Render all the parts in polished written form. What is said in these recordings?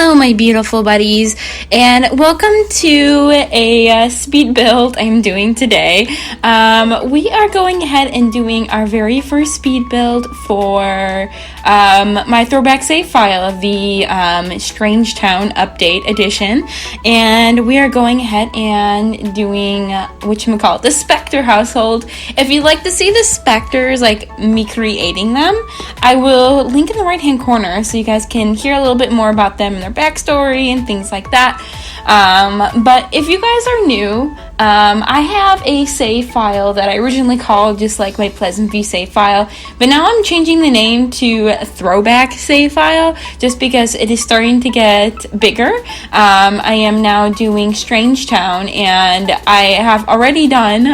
Hello, my beautiful buddies, and welcome to a speed build I'm doing today. We are going ahead and doing our very first speed build for my Throwback save file, the Strangetown update edition, and we are going ahead and doing the Spectre household. If you'd like to see the Specters, like me creating them, I will link in the right hand corner so you guys can hear a little bit more about them and their backstory and things like that. But if you guys are new, I have a save file that I originally called just like my Pleasantview save file, but now I'm changing the name to Throwback save file just because it is starting to get bigger. I am now doing Strangetown, and I have already done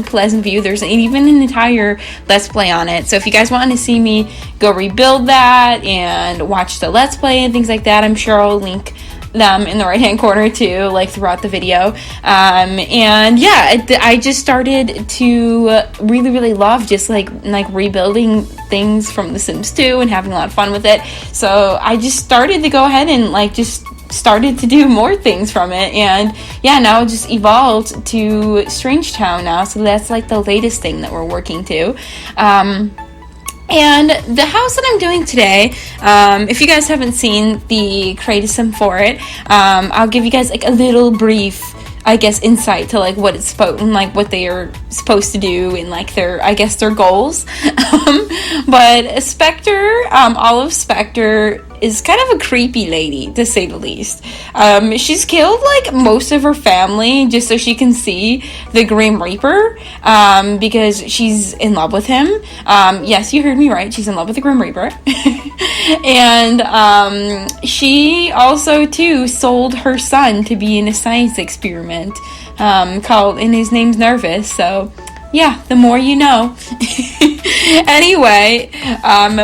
Pleasantview. There's even an entire Let's Play on it, so if you guys want to see me go rebuild that and watch the Let's Play and things like that, I'm sure I'll link them in the right hand corner too, like throughout the video. And yeah, I just started to really love just like rebuilding things from The Sims 2 and having a lot of fun with it. So I just started to go ahead and just started to do more things from it, and yeah, now it just evolved to Strangetown now, so that's like the latest thing that we're working to. And the house that I'm doing today, if you guys haven't seen the create a sim for it, I'll give you guys like a little brief, I guess, insight to like what it's supposed and like what they are supposed to do and like their goals. But Spectre, Olive Spectre is kind of a creepy lady, to say the least. She's killed like most of her family just so she can see the Grim Reaper, because she's in love with him. Yes, you heard me right. She's in love with the Grim Reaper. And she also too sold her son to be in a science experiment and his name's Nervous. So yeah, the more you know. Anyway,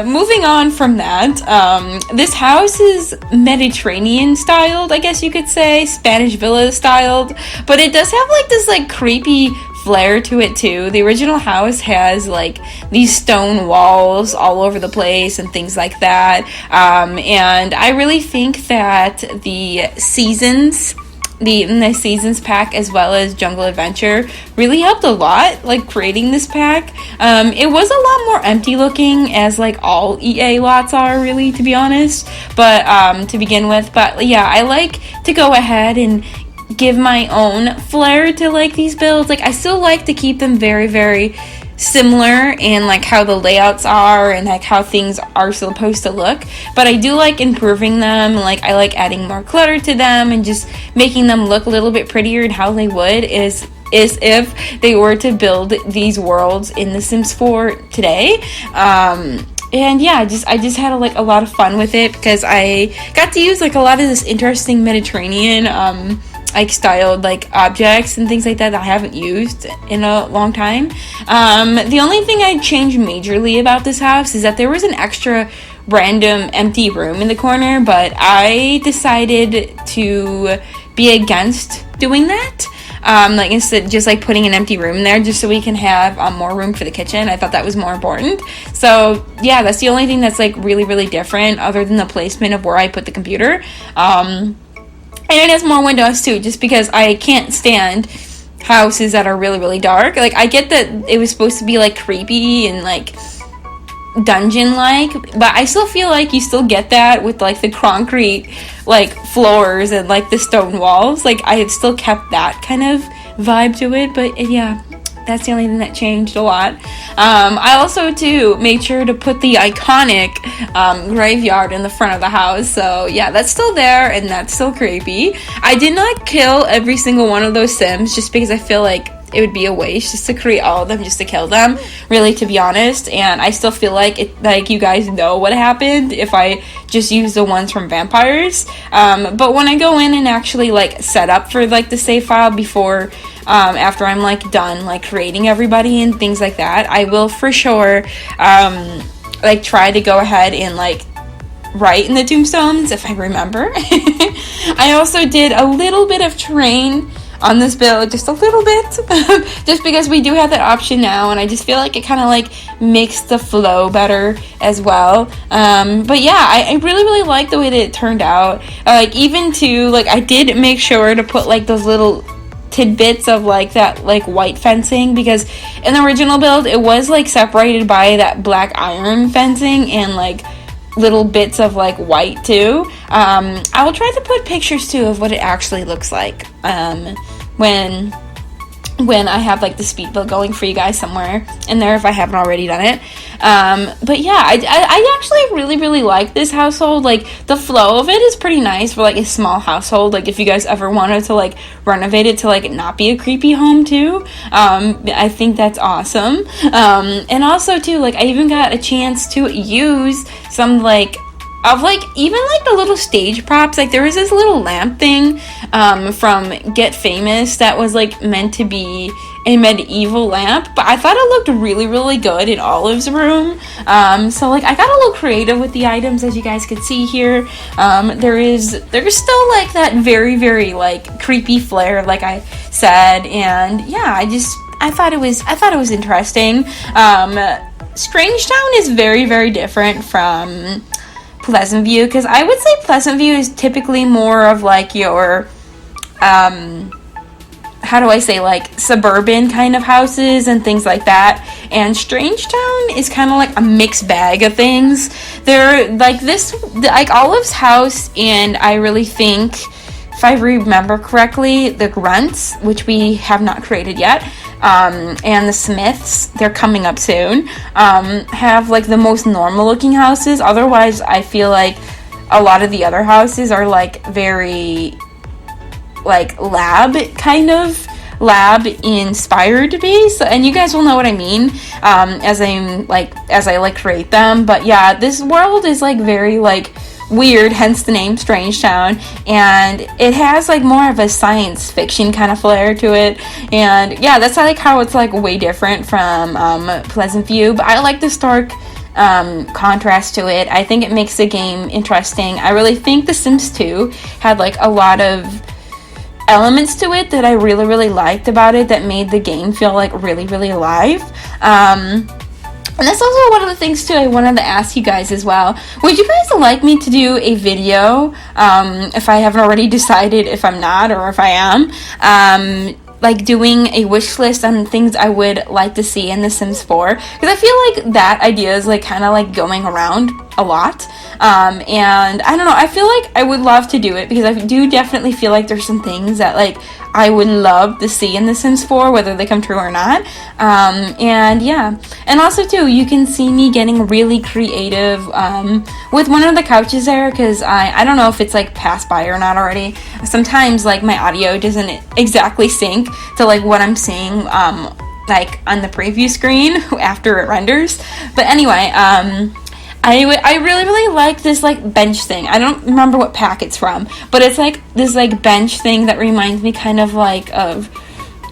moving on from that, this house is Mediterranean styled, I guess you could say, Spanish villa styled, but it does have like this like creepy flair to it too. The original house has like these stone walls all over the place and things like that, and I really think that the seasons pack as well as Jungle Adventure really helped a lot, like creating this pack. It was a lot more empty looking, as like all EA lots are, really, to be honest, but to begin with. But yeah, I like to go ahead and give my own flair to like these builds. Like I still like to keep them very similar in like how the layouts are and like how things are supposed to look, but I do like improving them. Like I like adding more clutter to them and just making them look a little bit prettier and how they would is if they were to build these worlds in The Sims 4 today. And yeah, I just had a lot of fun with it because I got to use like a lot of this interesting Mediterranean like styled like objects and things like that I haven't used in a long time. The only thing I changed majorly about this house is that there was an extra random empty room in the corner, but I decided to be against doing that. Like instead just like putting an empty room there just so we can have more room for the kitchen. I thought that was more important. So yeah, that's the only thing that's like really different other than the placement of where I put the computer. And it has more windows too, just because I can't stand houses that are really dark. Like I get that it was supposed to be like creepy and like dungeon like, but I still feel like you still get that with like the concrete like floors and like the stone walls. Like I had still kept that kind of vibe to it, but yeah, that's the only thing that changed a lot. I also too made sure to put the iconic graveyard in the front of the house, so yeah, that's still there and that's still creepy. I did not kill every single one of those Sims just because I feel like it would be a waste just to create all of them just to kill them, really, to be honest. And I still feel like it, like you guys know what happened if I just use the ones from vampires. But when I go in and actually like set up for like the save file before after I'm like done like creating everybody and things like that, I will for sure like try to go ahead and like write in the tombstones if I remember. I also did a little bit of terrain on this build just a little bit, just because we do have that option now, and I just feel like it kind of like makes the flow better as well. But yeah, I really like the way that it turned out. Like, even too, like, I did make sure to put like those little tidbits of like that like white fencing, because in the original build it was like separated by that black iron fencing and like little bits of like white too. I will try to put pictures too of what it actually looks like when I have like the speed build going for you guys somewhere in there if I haven't already done it. But yeah, I actually really like this household. Like, the flow of it is pretty nice for like a small household. Like, if you guys ever wanted to like renovate it to like not be a creepy home too, I think that's awesome. And also too, like, I even got a chance to use some like of like even like the little stage props. Like, there was this little lamp thing from Get Famous that was like meant to be a medieval lamp, but I thought it looked really good in Olive's room. So like, I got a little creative with the items, as you guys could see here. There's still like that very like creepy flair, like I said, and yeah, I thought it was interesting. Strangetown is very different from Pleasantview, because I would say Pleasantview is typically more of like your how do I say, like, suburban kind of houses and things like that, and Strangetown is kind of like a mixed bag of things. They're like this, like Olive's house, and I really think, if I remember correctly, the Grunts, which we have not created yet, and the Smiths, they're coming up soon, have like the most normal looking houses. Otherwise, I feel like a lot of the other houses are like very like lab inspired to be, so, and you guys will know what I mean as I create them. But yeah, this world is like very like weird, hence the name Strangetown, and it has like more of a science fiction kind of flair to it. And yeah, that's like how it's like way different from Pleasantview, but I like the stark contrast to it. I think it makes the game interesting. I really think The Sims 2 had like a lot of elements to it that I really liked about it, that made the game feel like really alive. And that's also one of the things too I wanted to ask you guys as well. Would you guys like me to do a video, if I haven't already decided if I'm not or if I am, like doing a wish list on things I would like to see in The Sims 4? Because I feel like that idea is like kind of like going around a lot. And I don't know, I feel like I would love to do it, because I do definitely feel like there's some things that like I would love to see in The Sims 4, whether they come true or not. And yeah, and also too, you can see me getting really creative with one of the couches there, because I don't know if it's like passed by or not already. Sometimes like my audio doesn't exactly sync to like what I'm seeing like on the preview screen after it renders. But anyway, I really like this like bench thing. I don't remember what pack it's from, but it's like this like bench thing that reminds me kind of like of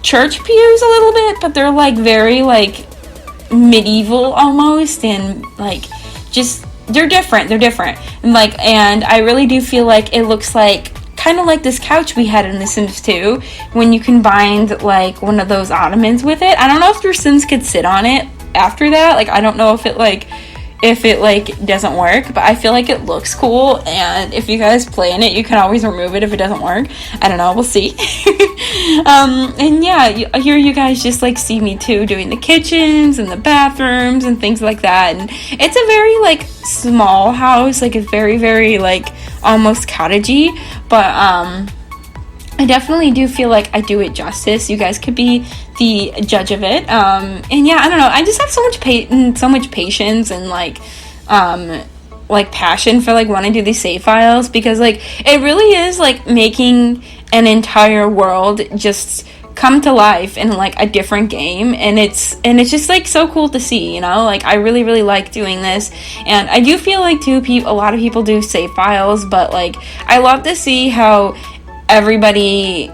church pews a little bit, but they're like very like medieval almost, and like just they're different and like, and I really do feel like it looks like kind of like this couch we had in The Sims 2 when you combined like one of those ottomans with it. I don't know if your Sims could sit on it after that. Like, I don't know if it doesn't work, but I feel like it looks cool, and if you guys play in it, you can always remove it if it doesn't work. I don't know, we'll see. And yeah, here you guys just like see me too doing the kitchens and the bathrooms and things like that, and it's a very like small house, like it's very like almost cottagey, but I definitely do feel like I do it justice. You guys could be the judge of it. And yeah, I don't know. I just have so much patience and like passion for like wanting to do these save files, because like it really is like making an entire world just come to life in like a different game, and it's just like so cool to see, you know. Like, I really like doing this, and I do feel like too a lot of people do save files, but like I love to see how everybody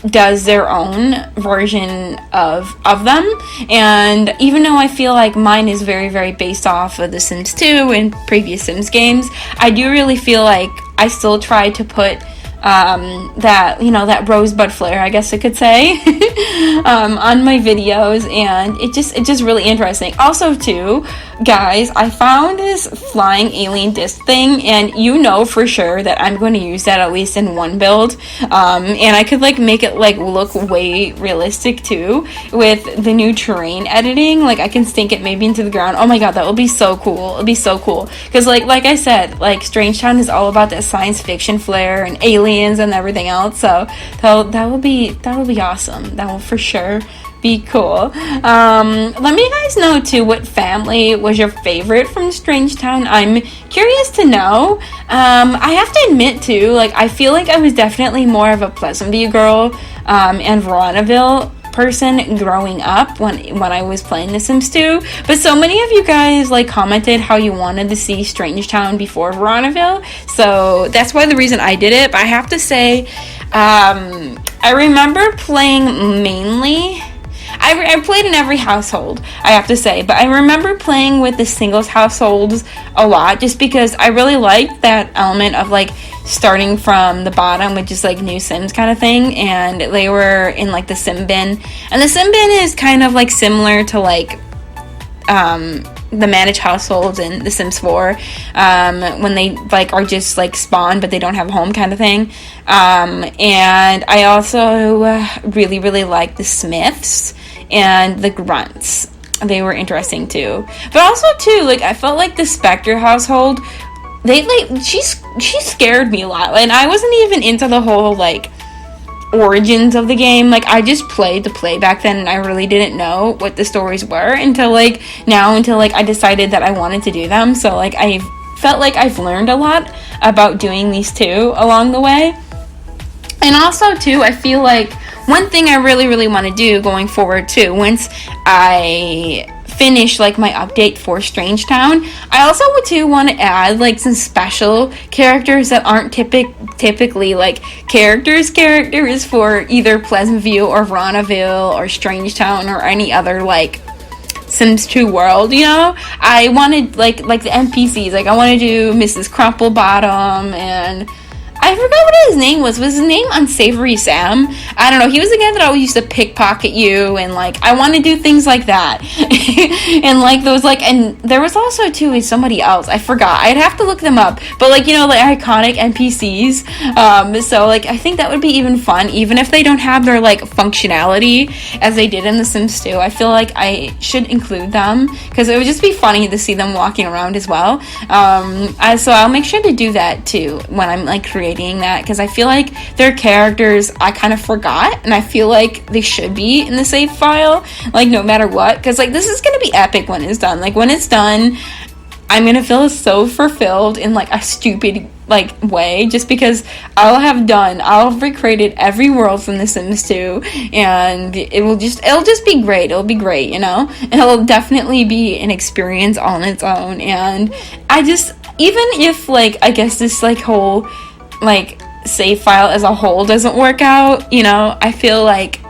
does their own version of them. And even though I feel like mine is very based off of The Sims 2 and previous Sims games, I do really feel like I still try to put that, you know, that rosebud flare, I guess I could say, on my videos, and it just really interesting. Also too, guys, I found this flying alien disc thing, and you know for sure that I'm going to use that at least in one build, and I could like make it like look way realistic too with the new terrain editing. Like I can stink it maybe into the ground. Oh my god, that would be so cool. It'd be so cool, because like I said, like Strangetown is all about that science fiction flair and aliens and everything else, so that will be awesome. That will for sure be cool. Let me guys know too what family was your favorite from Strangetown. I'm curious to know. I have to admit too, like I feel like I was definitely more of a Pleasantview girl and Veronaville person growing up when I was playing The Sims 2, but so many of you guys like commented how you wanted to see Strangetown before Veronaville, so that's why the reason I did it. But I have to say, I remember playing mainly, I played in every household, I have to say, but I remember playing with the singles households a lot, just because I really liked that element of like starting from the bottom with just like new Sims kind of thing, and they were in like the Sim bin, and the Sim bin is kind of like similar to like the managed households in The Sims 4, when they like are just like spawn but they don't have a home kind of thing, and I also really like the Smiths and the Grunts. They were interesting too, but also too, like I felt like the Spectre household, they like she scared me a lot, and I wasn't even into the whole like origins of the game. Like I just played to play back then, and I really didn't know what the stories were until like I decided that I wanted to do them. So like I felt like I've learned a lot about doing these two along the way. And also too, I feel like one thing I really want to do going forward too, once I finish like my update for Strangetown, I also would too want to add like some special characters that aren't typically like characters for either Pleasantview or Veronaville or Strangetown or any other like Sims 2 world, you know? I wanted like the NPCs, like I want to do Mrs. Crumplebottom, and I forgot what his name was. Was his name Unsavory Sam? I don't know. He was the guy that always used to pickpocket you, and like I want to do things like that. And like those like, and there was also too somebody else. I forgot. I'd have to look them up. But like, you know, like iconic NPCs. So like I think that would be even fun, even if they don't have their like functionality as they did in The Sims 2. I feel like I should include them because it would just be funny to see them walking around as well. So I'll make sure to do that too when I'm like creating that, because I feel like their characters I kind of forgot, and I feel like they should be in the save file, like no matter what, because like this is gonna be epic when it's done. Like when it's done, I'm gonna feel so fulfilled in like a stupid like way, just because I'll have recreated every world from The Sims 2, and it'll just be great. It'll be great, you know, and it'll definitely be an experience on its own. And I just, even if like I guess this like whole like save file as a whole doesn't work out, you know, I feel like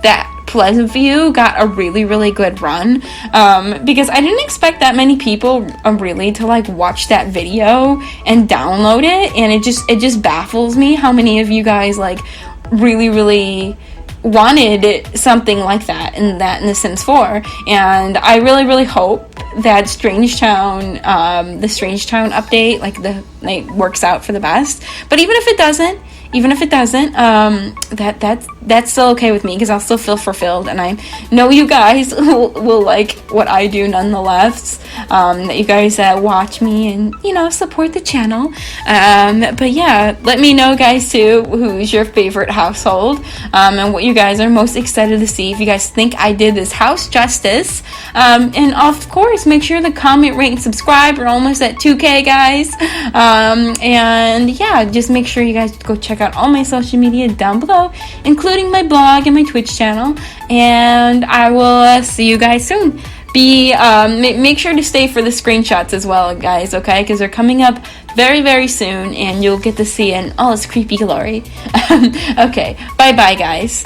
that Pleasantview got a really good run, because I didn't expect that many people really to like watch that video and download it, and it just baffles me how many of you guys like really wanted something like that in The Sims 4, and I really hope that Strangetown, the Strangetown update, like works out for the best. But even if it doesn't, that's still okay with me, because I'll still feel fulfilled, and I know you guys will like what I do nonetheless. That you guys watch me and, you know, support the channel. But yeah, let me know guys too who's your favorite household, and what you guys are most excited to see, if you guys think I did this house justice. And of course, make sure to comment, rate, and subscribe. We're almost at 2K, guys. And yeah, just make sure you guys go check out all my social media down below, including my blog and my Twitch channel. And I will see you guys soon. Make sure to stay for the screenshots as well, guys, okay? Because they're coming up very soon, and you'll get to see in all its creepy glory. Okay, bye guys.